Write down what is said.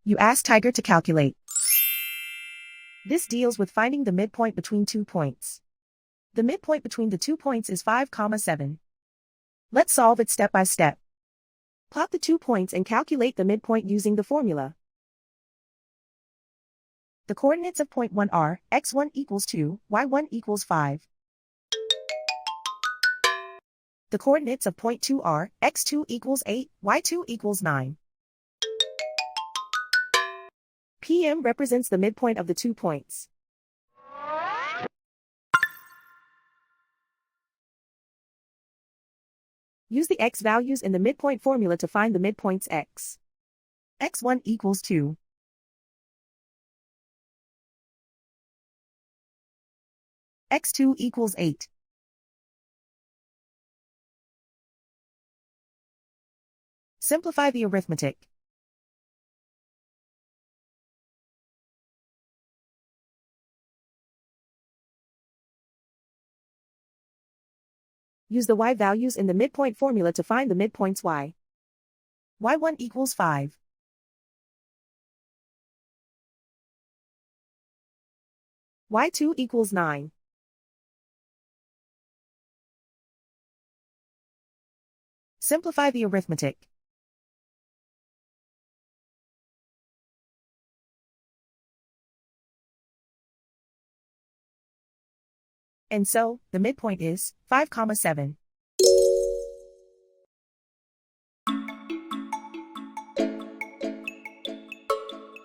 You ask Tiger to calculate. This deals with finding the midpoint between 2 points. The midpoint between the 2 points is 5, 7. Let's solve it step by step. Plot the 2 points and calculate the midpoint using the formula. The coordinates of point 1 are x1 equals 2, y1 equals 5. The coordinates of point 2 are x2 equals 8, y2 equals 9. PM represents the midpoint of the 2 points. Use the x values in the midpoint formula to find the midpoints x. x1 equals 2. x2 equals 8. Simplify the arithmetic. Use the y values in the midpoint formula to find the midpoints y. y1 equals 5. y2 equals 9. Simplify the arithmetic. And so, the midpoint is 5, 7.